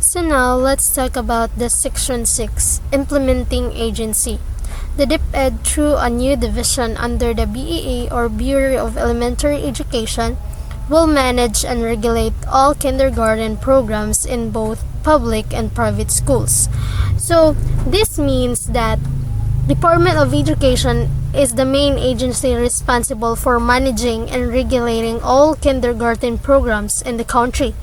So now let's talk about the Section 6 Implementing Agency. The DepEd, through a new division under the BEE or Bureau of Elementary Education, will manage and regulate all kindergarten programs in both public and private schools. So this means that Department of Education is the main agency responsible for managing and regulating all kindergarten programs in the country.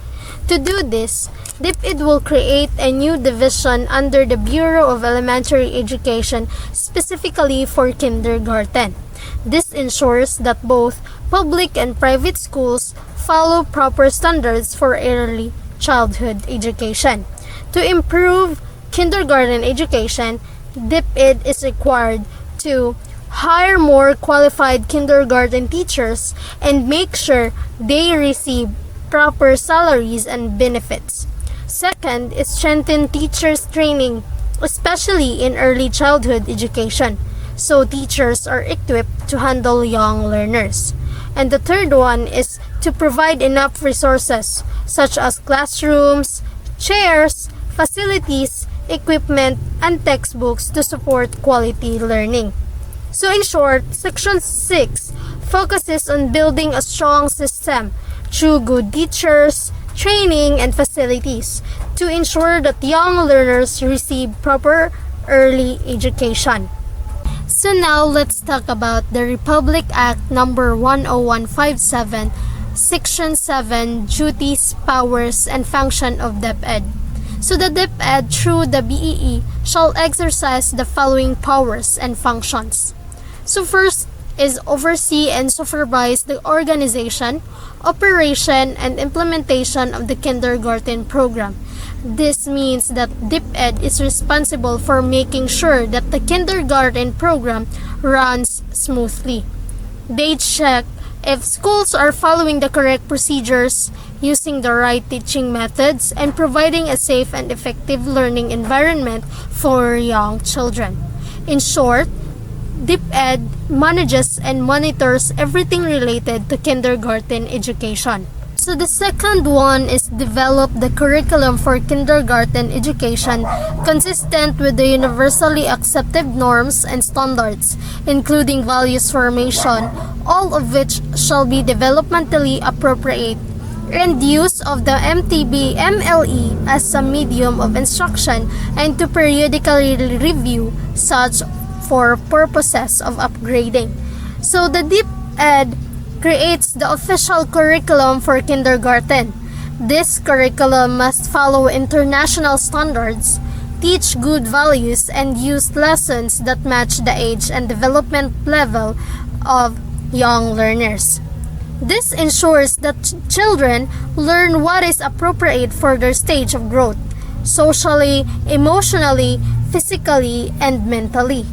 To do this, DepEd will create a new division under the Bureau of Elementary Education specifically for kindergarten. This ensures that both public and private schools follow proper standards for early childhood education. To improve kindergarten education, DepEd is required to hire more qualified kindergarten teachers and make sure they receive proper salaries and benefits. Second is strengthen teachers' training, especially in early childhood education, so teachers are equipped to handle young learners. And the third one is to provide enough resources such as classrooms, chairs, facilities, equipment, and textbooks to support quality learning. So in short, Section 6 focuses on building a strong system through good teachers, training, and facilities to ensure that young learners receive proper early education. So now let's talk about the Republic Act number 10157, Section 7, Duties, Powers, and Function of DepEd. So the DepEd through the BEE shall exercise the following powers and functions. So first is oversee and supervise the organization, operation, and implementation of the kindergarten program. This means that DepEd is responsible for making sure that the kindergarten program runs smoothly. They check if schools are following the correct procedures, using the right teaching methods, and providing a safe and effective learning environment for young children. In short, DepEd manages and monitors everything related to kindergarten education. So the second one is develop the curriculum for kindergarten education consistent with the universally accepted norms and standards, including values formation, all of which shall be developmentally appropriate, and use of the MTB-MLE as a medium of instruction, and to periodically review such for purposes of upgrading. So the DepEd creates the official curriculum for kindergarten. This curriculum must follow international standards, teach good values, and use lessons that match the age and development level of young learners. This ensures that children learn what is appropriate for their stage of growth, socially, emotionally, physically, and mentally.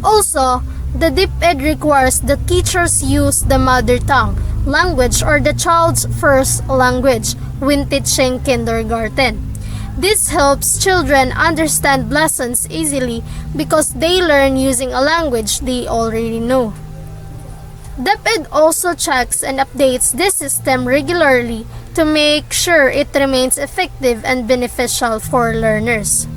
Also, the DepEd requires that teachers use the mother tongue language or the child's first language when teaching kindergarten. This helps children understand lessons easily because they learn using a language they already know. DepEd also checks and updates this system regularly to make sure it remains effective and beneficial for learners.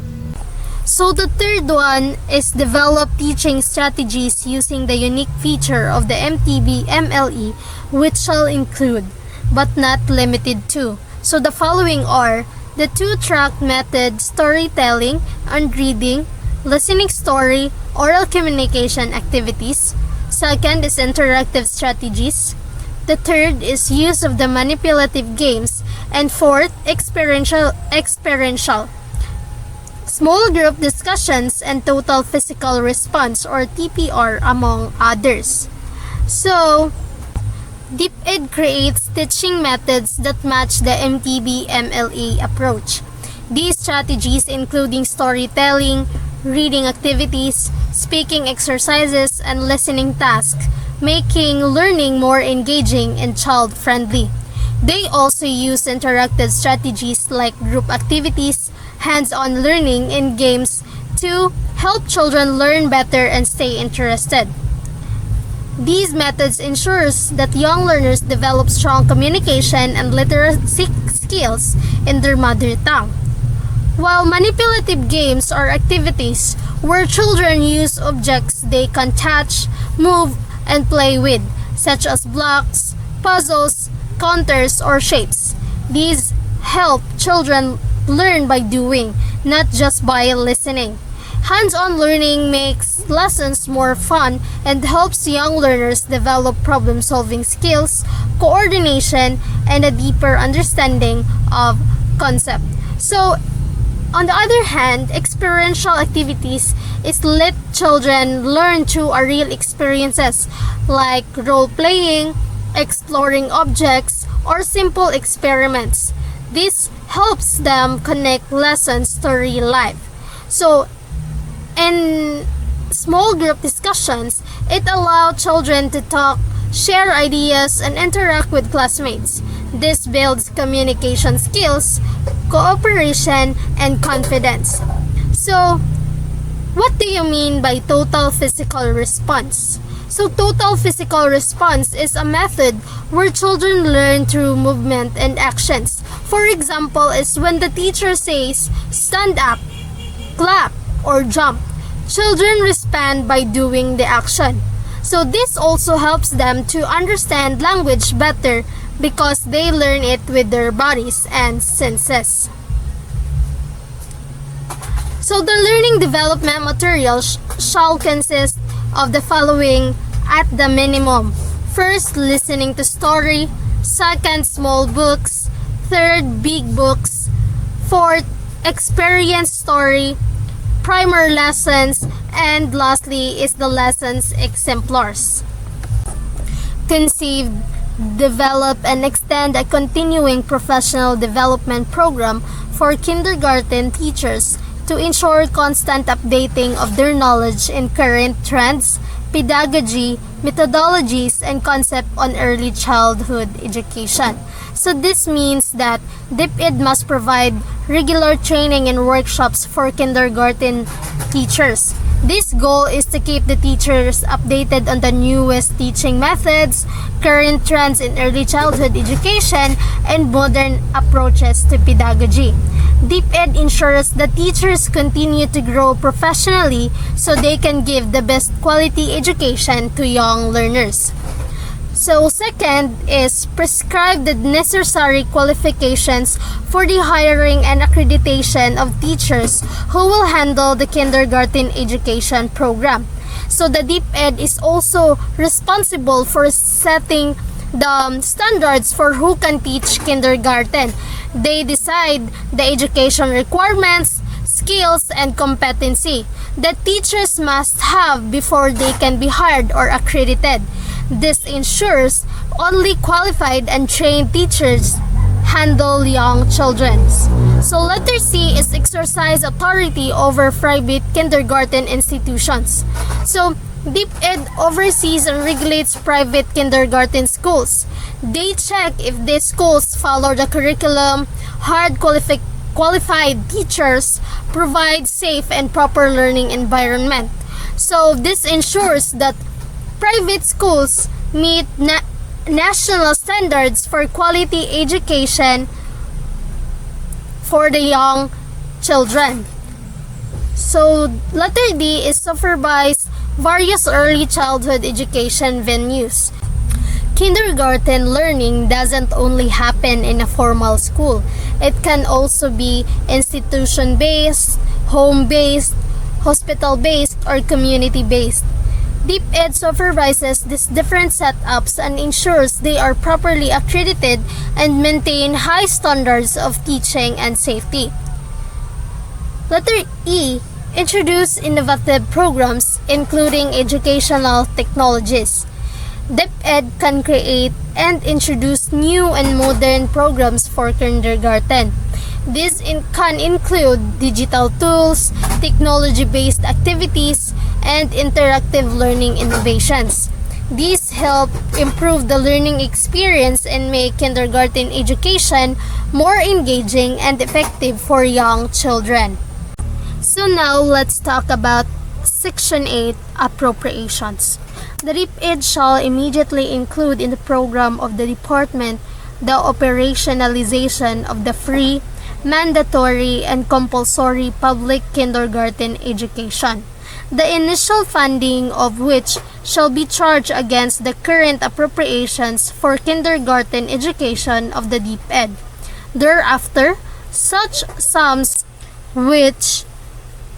So the third one is develop teaching strategies using the unique feature of the MTB-MLE, which shall include, but not limited to. So the following are the two-track method, storytelling and reading, listening story, oral communication activities. Second is interactive strategies. The third is use of the manipulative games. And fourth, experiential. Small group discussions and total physical response or TPR among others. So, DepEd creates teaching methods that match the MTB-MLE approach. These strategies including storytelling, reading activities, speaking exercises, and listening tasks, making learning more engaging and child-friendly. They also use interactive strategies like group activities, hands-on learning, and games to help children learn better and stay interested. These methods ensures that young learners develop strong communication and literacy skills in their mother tongue. while manipulative games are activities where children use objects they can touch, move, and play with, such as blocks, puzzles, counters, or shapes. These help children learn by doing, not just by listening. Hands-on learning makes lessons more fun and helps young learners develop problem-solving skills, coordination, and a deeper understanding of concept. So, on the other hand, experiential activities is let children learn through a real experiences like role-playing, exploring objects, or simple experiments. This helps them connect lessons to real life. So, in small group discussions, it allows children to talk, share ideas, and interact with classmates. This builds communication skills, cooperation, and confidence. So, what do you mean by total physical response? So, total physical response is a method where children learn through movement and actions. For example, is when the teacher says, stand up, clap, or jump. Children respond by doing the action. So this also helps them to understand language better because they learn it with their bodies and senses. So the learning development materials shall consist of the following at the minimum. First, listening to story. Second, small books. Third, big books. Fourth, experience story. Primer lessons, and lastly is the lessons exemplars. Conceive, develop, and extend a continuing professional development program for kindergarten teachers to ensure constant updating of their knowledge in current trends, pedagogy, methodologies, and concept on early childhood education. So this means that DepEd must provide regular training and workshops for kindergarten teachers. This goal is to keep the teachers updated on the newest teaching methods, current trends in early childhood education, and modern approaches to pedagogy. DepEd ensures that teachers continue to grow professionally so they can give the best quality education to young learners. So second is prescribe the necessary qualifications for the hiring and accreditation of teachers who will handle the kindergarten education program. So the DepEd is also responsible for setting the standards for who can teach kindergarten. They decide the education requirements, skills, and competency that teachers must have before they can be hired or accredited. This ensures only qualified and trained teachers handle young children. So letter C is exercise authority over private kindergarten institutions. So DepEd oversees and regulates private kindergarten schools. They check if these schools follow the curriculum, qualified teachers, provide safe and proper learning environment. So this ensures that private schools meet national standards for quality education for the young children. So letter D is supervise various early childhood education venues. Kindergarten learning doesn't only happen in a formal school. It can also be institution-based, home-based, hospital-based, or community-based. DepEd supervises these different setups and ensures they are properly accredited and maintain high standards of teaching and safety. Letter E, introduce innovative programs including educational technologies. DepEd can create and introduce new and modern programs for kindergarten. This can include digital tools, technology-based activities, and interactive learning innovations. These help improve the learning experience and make kindergarten education more engaging and effective for young children. So now let's talk about Section 8 Appropriations. The DepEd shall immediately include in the program of the department the operationalization of the free, mandatory and compulsory public kindergarten education, the initial funding of which shall be charged against the current appropriations for kindergarten education of the DepEd. Thereafter, such sums which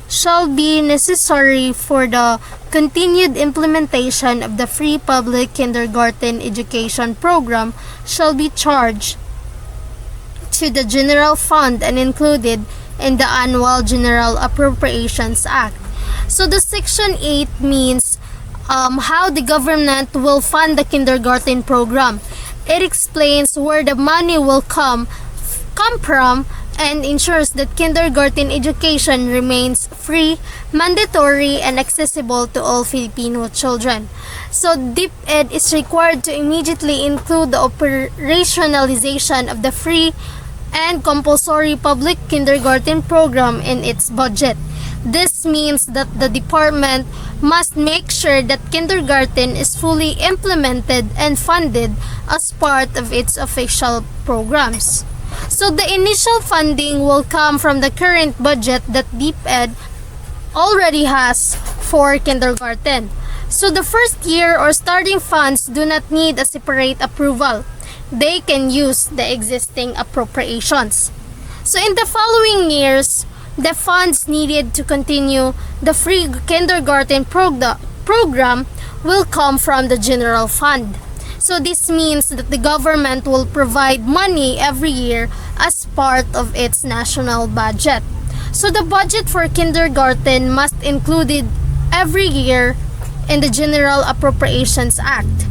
shall be necessary for the continued implementation of the free public kindergarten education program shall be charged to the general fund and included in the annual General Appropriations Act. So the Section 8 means how the government will fund the kindergarten program. It explains where the money will come from and ensures that kindergarten education remains free, mandatory, and accessible to all Filipino children. So DepEd is required to immediately include the operationalization of the free and compulsory public kindergarten program in its budget. This means that the department must make sure that kindergarten is fully implemented and funded as part of its official programs. So the initial funding will come from the current budget that DepEd already has for kindergarten. So the first year or starting funds do not need a separate approval. They can use the existing appropriations. So in the following years, the funds needed to continue the free kindergarten program will come from the general fund. So this means that the government will provide money every year as part of its national budget. So the budget for kindergarten must included every year in the General Appropriations Act.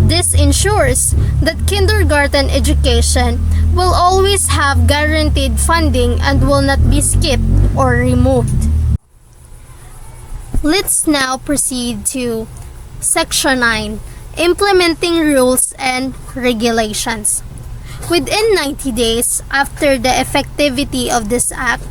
This ensures that kindergarten education will always have guaranteed funding and will not be skipped or removed. Let's now proceed to Section 9, Implementing Rules and Regulations. Within 90 days after the effectivity of this act,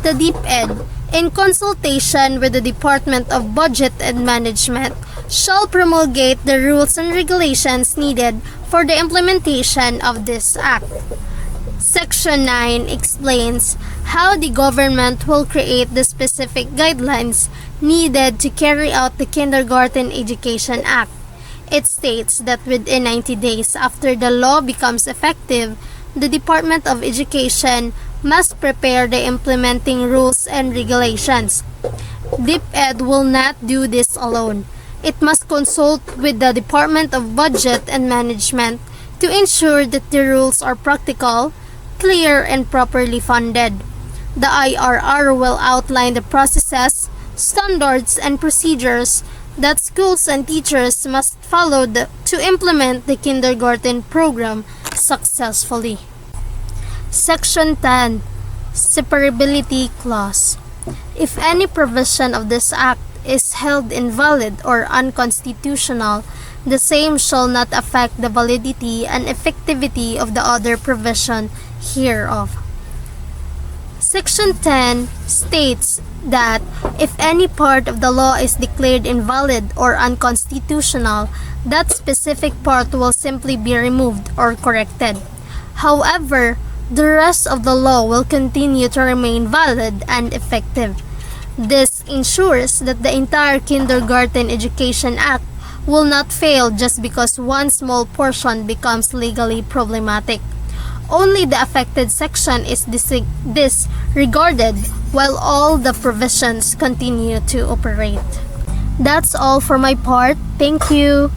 the DepEd, in consultation with the Department of Budget and Management, shall promulgate the rules and regulations needed for the implementation of this act. Section 9 explains how the government will create the specific guidelines needed to carry out the Kindergarten Education Act. It states that within 90 days after the law becomes effective, the Department of Education must prepare the implementing rules and regulations. DepEd will not do this alone. It must consult with the Department of Budget and Management to ensure that the rules are practical, clear, and properly funded. The IRR will outline the processes, standards, and procedures that schools and teachers must follow to implement the kindergarten program successfully. Section 10, Separability Clause. If any provision of this act is held invalid or unconstitutional, the same shall not affect the validity and effectivity of the other provision hereof. Section 10 states that if any part of the law is declared invalid or unconstitutional, that specific part will simply be removed or corrected. However, the rest of the law will continue to remain valid and effective. This ensures that the entire Kindergarten Education Act will not fail just because one small portion becomes legally problematic. Only the affected section is disregarded while all the provisions continue to operate. That's all for my part. Thank you.